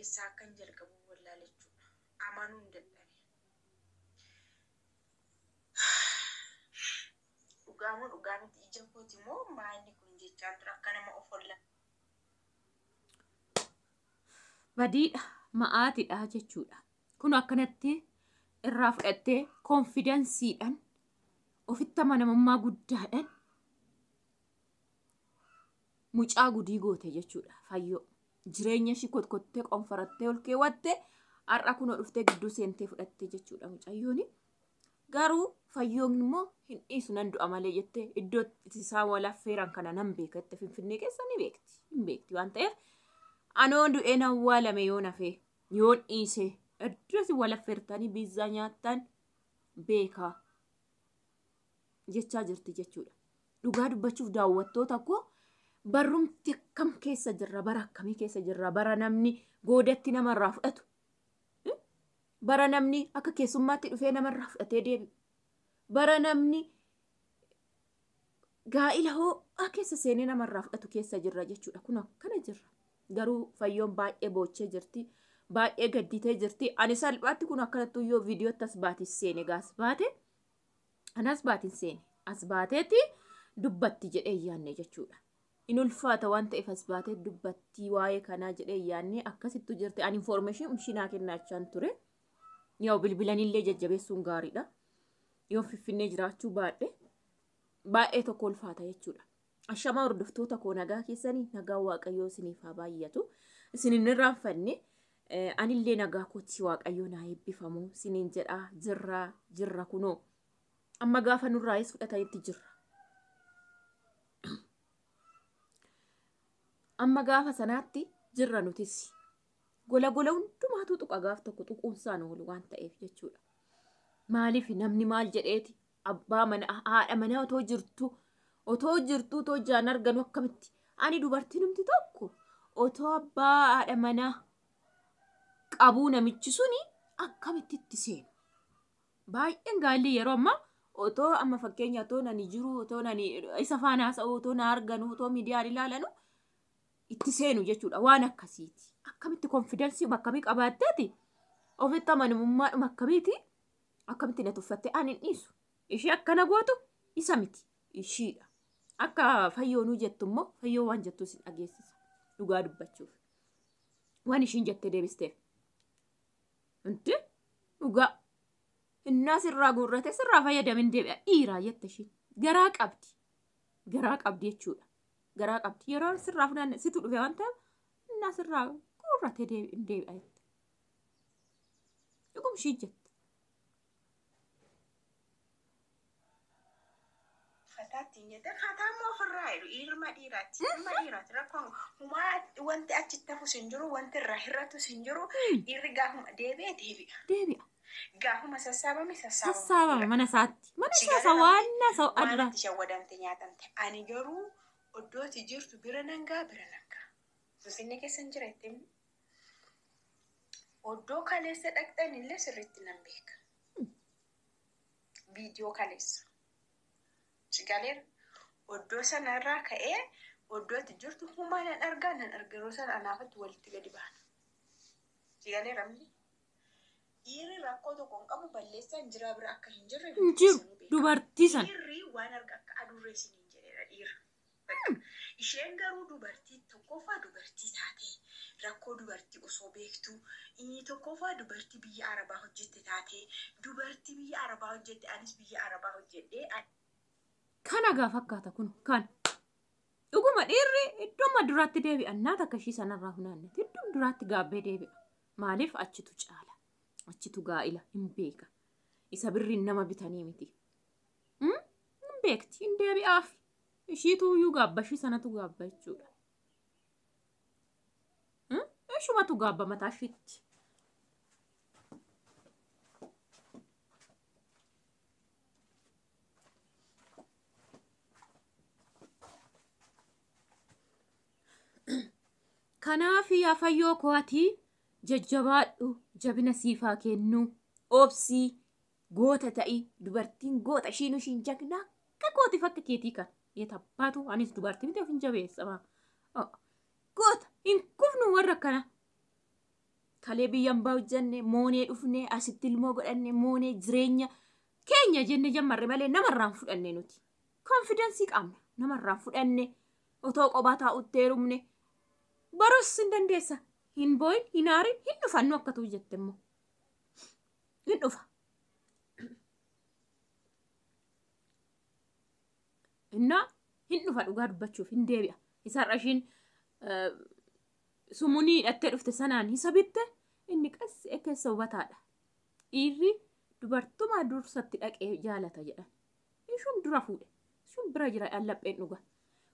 eessaa kan jalqabu wallaalechuu amanuu hin dadhabe. Dhugaamiti ija kooti moo maanni kun jechaan tura akka nama of olla. Badiidha ma'aatidha jechuudha. Kun akkanatti irraa fudhattee konfidensiidhaan ofitti amanamummaa guddaadhaan mucaa gudii goote jechuudha. Fayyoo jireenya ishii kotkottee qonfarattee ol keewwattee har'a kun dhuftee gidduu seentee fudhattee jechuudha mucayyooni. Garuu Fayyoon immoo hin dhiisu nan du'a malee jettee iddoo isaa walaffeeran kana nan beekatte Finfinnee keessa ni beekti. Hin beekti waan ta'eef anoo du'ee nan awwaalame yoo nafee yoo dhiise iddoo walaffeertanii biizzaa nyaattan beekaa jechaa jirti jechuudha. Dhugaa dubbachuuf daawwattoota koo barrumti akkam keessa jirra, bara akkamii keessa jirra, bara namni goodatti namarraa fudhatu. Bara namni akka keessummaatti dhufee namarraa fudhatee deebi'u. Bara namni gaa'ila ho'aa keessa seenee namarraa fudhatu keessa jirra jechuudha. Kun akkana jirra. Garuu Fayyoon baay'ee boochee jirti. Baay'ee gadditee jirti. Ani salphaatti kun akkanattuu yoo viidiyootti as baatis seene gaas baate. Anas baatin seene. As baateetti dubbatti jedhee yaanne jechuudha. In ulfaata waan ta'eef as baatee dubbatti waa'ee kanaa jedhee yaanne akkasittu jirti. Ani information ishinaa kennaachaan ture. Yoo bilbilanillee jajjabeessuun gaariidha. Yoo Finfinnee jiraachuu baay'ee tokko ulfaata jechuudha. Ashamaa hordoftoota koo nagaa keessanii nagaa Waaqayyoo isiniif haa baay'atu. Isin hin irraanfanne anillee nagaa kootti Waaqayyoo naa eebbifamu isiniin jedhaa jirra kunoo. Amma gaafa nurraayis fudhatanitti jirra. Amma gaafa sanaatti jirra nutis. Gola hundumaatu tuqa gaaf tokko tuquunsaan oolu waan ta'eef jechuudha. Maaliif namni maal jedheeti abbaa mana haadha mana otoo jirtu otoo jaan arganu akkamitti ani dubartii numti tokko otoo abbaa haadha mana qabuu namichi suni akkamitti itti seenu. Baay'een gaalli yeroo ammaa otoo amma fakkeenya otoo nani jiru otoo nani isa faana haasa'u otoo na arganu otoo miidiyaan ilaalanu itti seenu jechuudha. Waan akkasiiti. Akkamitti konfidensii akkamii qabaatteeti ofitti amanamummaadhuma akkamitti na tuffatte ani hin dhiisu. Ishee akkana gootu isa miti ishiidha. Akka Fayyoonuu jettu immoo Fayyoo waan jettu isin dhageessisa dhugaa dubbachuuf. Waan ishiin jettee deebisteef. Inti dhugaa innaa sirraa guurrate sirraa fayyadamin deebi'a dhiiraa jette ishiin. Garaa qabdi jechuudha. Garaa qabdi yeroo sirraa funaanne situ dhufe waan ta'eef innaa sirraa guurrate deebi'a jette. Dhugum ishii jette. Fataan moo ofirraa jedhu ilma dhiiraati rakkoon wanti achitti hafu sin jiru wanti irraa hir'atu sin jiru dhiirri gaafuma deebi'a. Gaafuma sassaabama mana isaatti. Mana isaa waanna sa'u adda. Waan shawwadamte nyaatamte. Ani garuu oddooti jirtu bira nangaa. Finfinnee keessa hin jiraattem. Oddoo kaleessa dhaqxan illee sirriitti nan beeka. Viidiyoo kaleessa. Sigaleera. Oddoo sanarraa ka'ee oddootti jirtu humaa nan argaa yeroo sana anaafatti walitti gadi baana. Sigaleera miti. Dhiirri rakkoo tokko hin qabu balleessaan jiraa bira akka hin jirre. Dubartii sana. Dhiirri waan arga akka adurree isiniin jedheera dhiira. Isheen garuu dubartii tokkoffaa dubartii taatee rakkoo dubartii osoo beektu inni tokkoffaa dubartii biyya Arabaa hojjette taatee dubartii biyya Arabaa hojjette anis biyya Arabaa hojjedhee. Kana gaafa fakkaata kun kan dhuguma dhiirri iddoo duraatti deebi'a naata akkashii sanarraa funaannetti iddoo duraatti gaabbee deebi'a. Maaliif achitu caala achitu gaa'ila hin beeka isa birriin nama bitanii miti. Hin beekti hin deebi'aaf ishiitu iyyuu gaabba ishii sanatu gaabba jechuudha. Ishumatu gaabba mataa ishiitti. Kanaaf yaa Fayyoo kootii jajjabaadhu jabina siifaa kennu obsii goota ta'i dubartiin goota ishiin jagnaa akka kooti fakka keetii kan yetabbaatu anis dubartii miti of hin jabeessa goota hin kufnu warra kana kalee biyyan baa hojjenne moonee dhufne asitti ilmoo godhanne moonee jireenya keenya jenne jammarre malee namarraan fudhanne nuti. Konfidensii qabna namarraan fudhanne otoo qophaa taa'utti heerumne barus hin dandeessa. Hin booyin hin aarin hin dhufannu akkatu jette immoo. Hin dhufa. Innaa hin dhufa dhugaa dubbachuuf hin deebi'a. Isarra ishiin sumunii hidhattee dhufte sanaan isa bitte inni qassee keessa hubataadha. Dhiirri dubartuma dursatti dhaqee jaalata jedhan. Ishuun dura fuudhe. Ishuun bira jira allapheen dhuga.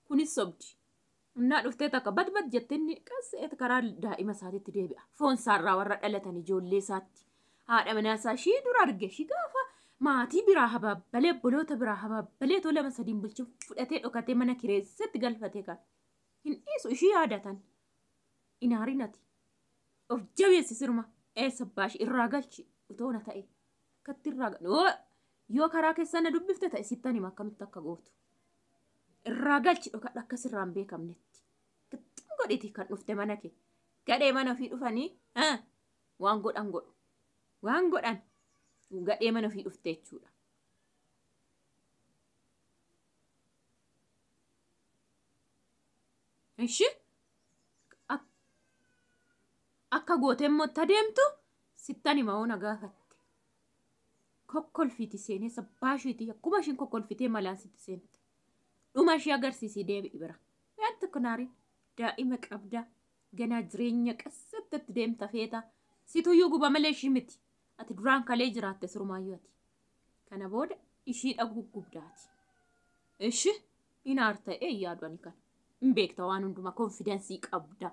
Kunis sobdi. Innaa dhuftee takka badbad jettee inni qassee karaa daa'ima isaatiitti deebi'a. Foon isaarraa warra dhalatan ijoollee isaatti. Haadha manaa isaa ishii dura arge ishii gaafa maatii biraa habaabbalee obboloota biraa habaabbalee too lama sadiin bulchuuf fudhatee dhokatee mana kireessatti galfatee kan. Hin dhiisu ishii yaadatan. Inaarinati. Of jabeessi sirma. Eessa baashi irraa galchi utoo na ta'e. Akkatti irraa galchi. Yoo karaa keessaa na dubbifte ta'e sittan hima akkamitti akka gootu. Irraa galchi dhokadha akkas irraan beekamnetti. Gixxum godhiti kan dhufte mana kee. Gadhee mana ofii dhufanii waan godhan godhu. Waan godhan gadhee mana ofii dhufte jechuudha. Ishi akka gooteen motta deemtu sittan hima oona gaafatte. Kokkolfiiti seenee sabbaashiiti akkuma ishiin kokkolfitee malaan sitti seente. Dhuma ishee agarsiisii deebi'i bira. Yaadda kunaariin daa'ima qabdaa ganaa jireenya qassatti deemta feeta. Situyyuu guba malee ishii miti. Ati duraan kalee jiraatte surmaayyuu ati. Kana booda ishii gugubdaati. Ishi hin aarta'ee yaadu ani kana. Hin beekta waan hundumaa konfidensii qabda.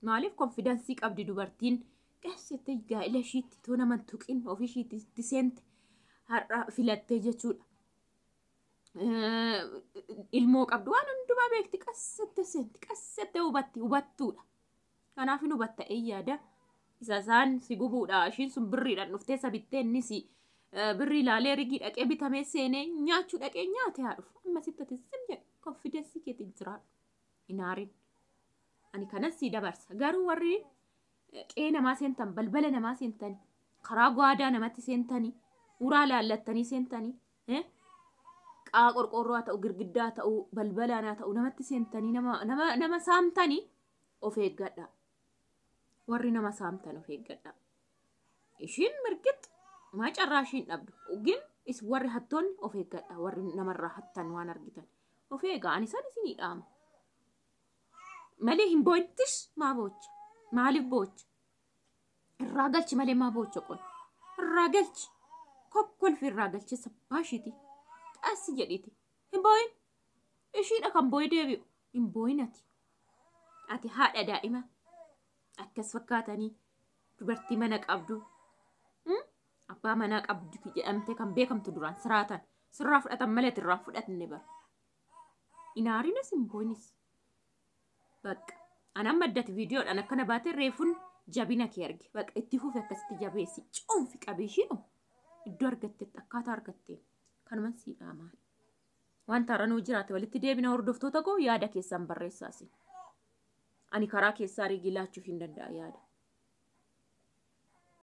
Maaliif konfidensii qabdi dubartiin qassatti gaa'ila ishiitti too nama tuqin ofii ishiitti seente har'a filattee jechuudha. Ilmoo qabdu waan hundumaa beekti qassatti seenti qassatti hubattuudha. Kanaaf hin hubatta'ee yaada. Isa isaan si gubuudha. Ishiin sun birriidhaan dhuftee sabittee innis birrii ilaalee rigii dhaqee bitamee seenee nyaachuu dhaqee nyaate haa dhufu. Amma sittati sim jedhe konfidensii keetiin jiraadhu. Inaarin. Ani kanas si dabarsa. Garuu warri qe'ee namaa seentan balbala namaa seentanii karaa gwaadaa namatti seentanii uraa laallattanii seentanii qaa qorqorroo haa ta'u girgiddaa haa ta'u balbalaan haa ta'u namatti seentanii nama saamtanii of eeggadha. Warri nama saamtan of eeggadha. Ishiin mirgitti macarraa ishiin dhabdu. Ugin is warri hattoonni of eeggadha. Warri namarraa hattan waan argitan. Of eegaa ani isaan isinii dhaama. Malee hin boo'ittis maa boocha? Maaliif boocha? Irraa galchi malee maa boocha qol? Irraa galchi. Kokkolfi irraa galchi sabbaashiiti. Xaassi jedhiti. Hin boo'in. Ishiidha kan boo'ee deebi'u. Hin boo'inati. Ati haadha daa'ima. Akkas fakkaatanii dubartii mana qabdu. Abbaa manaa qabdu jedhamte kan beekamtu duraan siraatan. Sirraa fudhatan malee irraa fudhatne bara. Inaarinas hin boo'inis. Bakka. Anaan maddati viidiyoodhaan akkana baatee reefuun jabina kee arge. Bakka itti fufe akkasitti jabeessi. Cuunfi qabeeshiidhu. Iddoo argattetti akkaataa argattee. Kanuman sii dhaamaan. Wanta haranuu jiraate walitti deebina hordoftoota koo yaada keessaan barreessaasi. Ani karaa keessaa rigii laachuuf hin danda'a yaada.